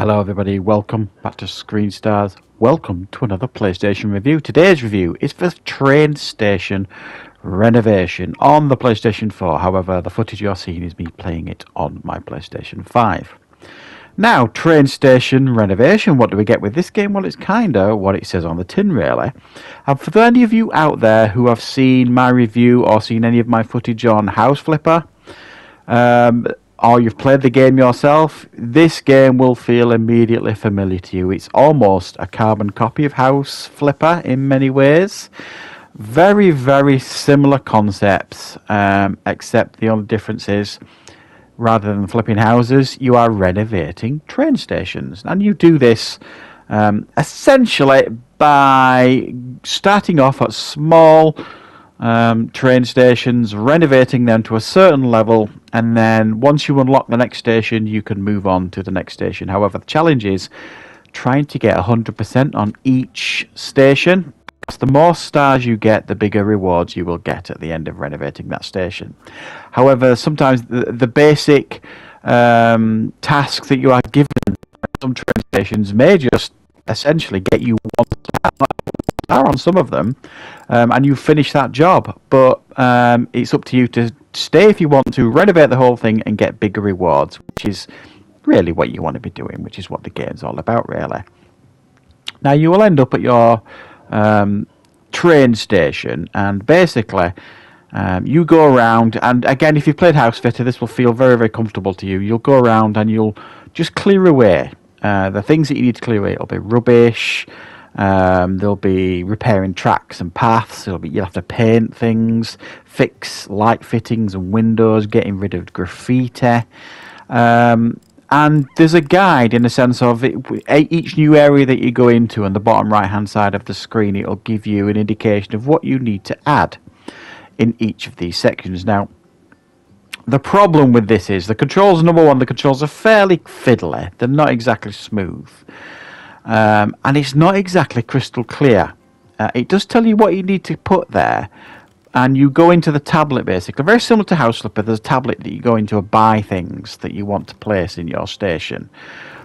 Hello everybody, welcome back to Screenstars. Welcome to another PlayStation review. Today's review is for Train Station Renovation on the PlayStation 4. However, the footage you're seeing is me playing it on my PlayStation 5. Now, Train Station Renovation, what do we get with this game? Well, it's kinda what it says on the tin, really. And for any of you out there who have seen my review or seen any of my footage on House Flipper, or you've played the game yourself, this game will feel immediately familiar to you. It's almost a carbon copy of House Flipper in many ways. Very, very similar concepts, except the only difference is, rather than flipping houses, you are renovating train stations. And you do this essentially by starting off at small train stations, renovating them to a certain level, and then once you unlock the next station you can move on to the next station. However, the challenge is trying to get 100% on each station, because the more stars you get, the bigger rewards you will get at the end of renovating that station. However, sometimes the basic tasks that you are given at some train stations may just essentially get you one star on some of them, and you finish that job, but it's up to you to stay if you want to, renovate the whole thing and get bigger rewards, which is really what you want to be doing, which is what the game's all about, really. Now, you will end up at your train station, and basically you go around, and again, if you've played House Fitter, this will feel very, very comfortable to you. You'll go around and you'll just clear away the things that you need to clear away. It'll be rubbish. There'll be repairing tracks and paths. You'll have to paint things, fix light fittings and windows, getting rid of graffiti. And there's a guide in the sense of each new area that you go into on the bottom right hand side of the screen. It'll give you an indication of what you need to add in each of these sections. Now, the problem with this is the controls, number one, the controls are fairly fiddly. They're not exactly smooth. And it's not exactly crystal clear. It does tell you what you need to put there, and you go into the tablet basically. Very similar to House Flipper, there's a tablet that you go into to buy things that you want to place in your station.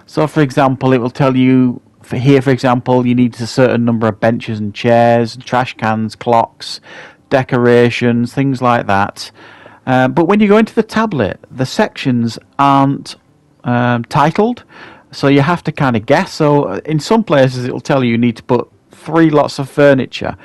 So, for example, it will tell you, for example, you need a certain number of benches and chairs, trash cans, clocks, decorations, things like that. But when you go into the tablet, the sections aren't titled. So you have to kind of guess. So in some places it'll tell you need to put 3 lots of furniture.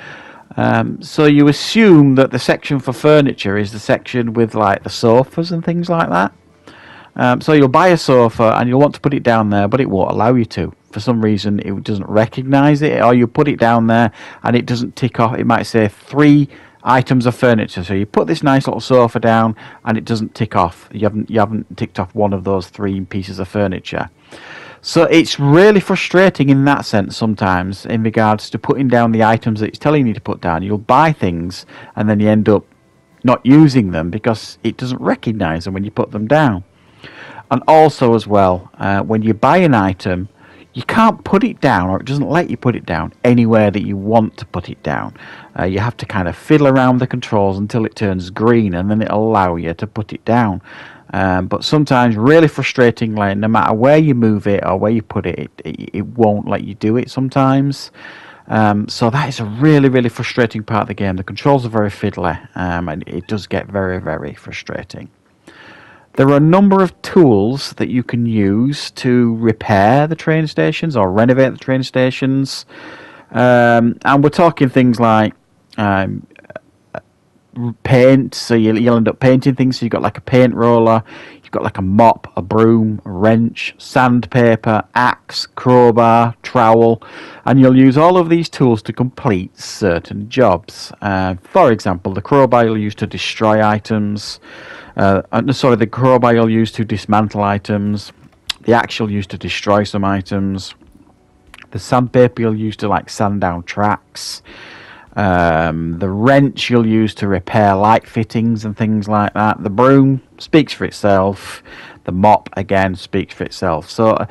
So you assume that the section for furniture is the section with like the sofas and things like that. So you'll buy a sofa and you'll want to put it down there, but it won't allow you to. For some reason it doesn't recognize it, or you put it down there and it doesn't tick off. It might say 3 items of furniture. So you put this nice little sofa down and it doesn't tick off. You haven't ticked off one of those 3 pieces of furniture. So it's really frustrating in that sense sometimes in regards to putting down the items that it's telling you to put down. You'll buy things and then you end up not using them because it doesn't recognize them when you put them down. And also as well, when you buy an item, you can't put it down, or it doesn't let you put it down anywhere that you want to put it down. You have to kind of fiddle around with the controls until it turns green, and then it'll allow you to put it down. But sometimes, really frustratingly, no matter where you move it or where you put it, it won't let you do it sometimes. So that is a really, really frustrating part of the game. The controls are very fiddly, and it does get very, very frustrating. There are a number of tools that you can use to repair the train stations or renovate the train stations. And we're talking things like paint, so you'll end up painting things. So you've got like a paint roller, you've got like a mop, a broom, a wrench, sandpaper, axe, crowbar, trowel, and you'll use all of these tools to complete certain jobs. For example, the crowbar you'll use to destroy items. The crowbar you'll use to dismantle items. The axe you'll use to destroy some items. The sandpaper you'll use to like sand down tracks. The wrench you'll use to repair light fittings and things like that. The broom speaks for itself. The mop, again, speaks for itself. So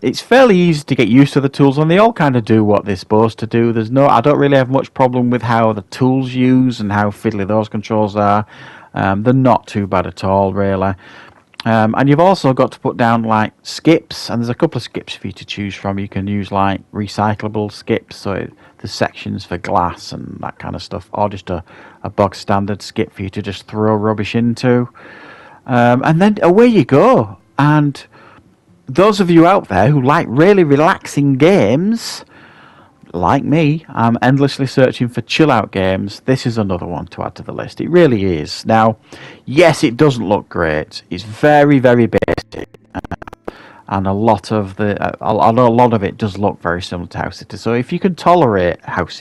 it's fairly easy to get used to the tools, and they all kind of do what they're supposed to do. I don't really have much problem with how the tools use and how fiddly those controls are. They're not too bad at all, really. And you've also got to put down like skips, and there's a couple of skips for you to choose from. You can use like recyclable skips, so there's sections for glass and that kind of stuff, or just a bog standard skip for you to just throw rubbish into. And then away you go. And those of you out there who like really relaxing games, like me, I'm endlessly searching for chill out games. This is another one to add to the list. It really is. Now, yes, it doesn't look great. It's very, very basic, and a lot of it does look very similar to House Flipper. So if you can tolerate House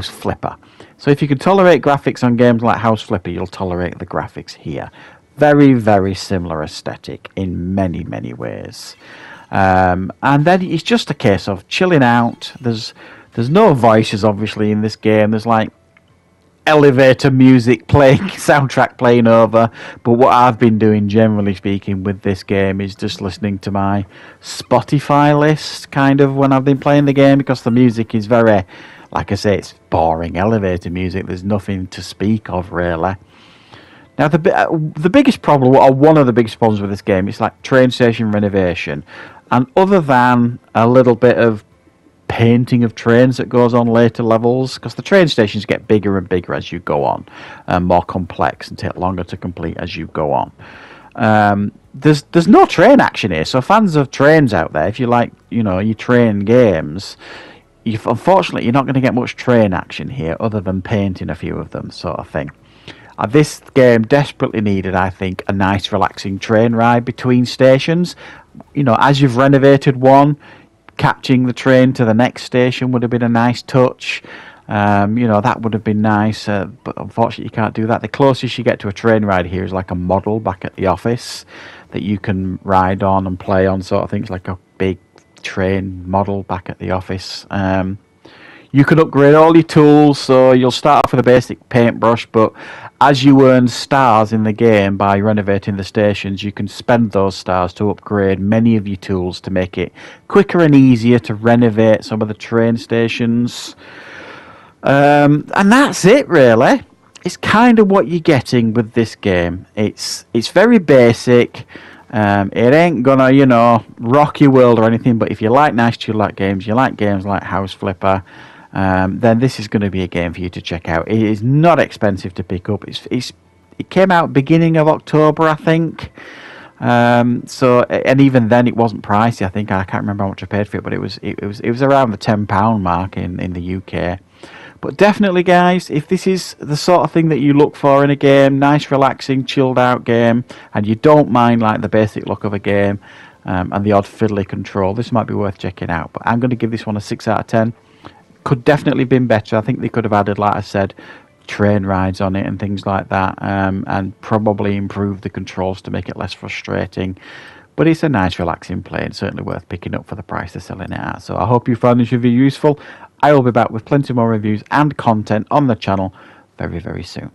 Flipper. So if you can tolerate graphics on games like House Flipper, you'll tolerate the graphics here. Very, very similar aesthetic in many, many ways. And then it's just a case of chilling out. There's no voices obviously in this game. There's like elevator music playing, soundtrack playing over. But what I've been doing, generally speaking, with this game is just listening to my Spotify list kind of when I've been playing the game, because the music is very, like I say, it's boring elevator music. There's nothing to speak of really. Now, the biggest problem, or one of the biggest problems with this game, is like train station renovation. And other than a little bit of painting of trains that goes on later levels, because the train stations get bigger and bigger as you go on, and more complex and take longer to complete as you go on. There's no train action here, so fans of trains out there, if you like, your train games, unfortunately you're not going to get much train action here, other than painting a few of them, sort of thing. This game desperately needed, I think, a nice relaxing train ride between stations. As you've renovated one, catching the train to the next station would have been a nice touch. That would have been nice, but unfortunately you can't do that. The closest you get to a train ride here is like a model back at the office that you can ride on and play on, sort of things, like a big train model back at the office. You can upgrade all your tools, so you'll start off with a basic paintbrush, but as you earn stars in the game by renovating the stations, you can spend those stars to upgrade many of your tools to make it quicker and easier to renovate some of the train stations. And that's it, really. It's kind of what you're getting with this game. It's very basic. It ain't gonna, rock your world or anything, but if you like nice chill-out games, you like games like House Flipper, then this is going to be a game for you to check out. It is not expensive to pick up. It came out beginning of October, I think. And even then, it wasn't pricey. I think I can't remember how much I paid for it, but it was around the £10 mark in the UK. But definitely, guys, if this is the sort of thing that you look for in a game, nice, relaxing, chilled out game, and you don't mind like the basic look of a game and the odd fiddly control, this might be worth checking out. But I'm going to give this one a 6 out of 10. Could definitely been better. I think they could have added, like I said, train rides on it and things like that, and probably improve the controls to make it less frustrating. But it's a nice relaxing play and certainly worth picking up for the price they're selling it at. So I hope you found this review useful. I will be back with plenty more reviews and content on the channel very, very soon.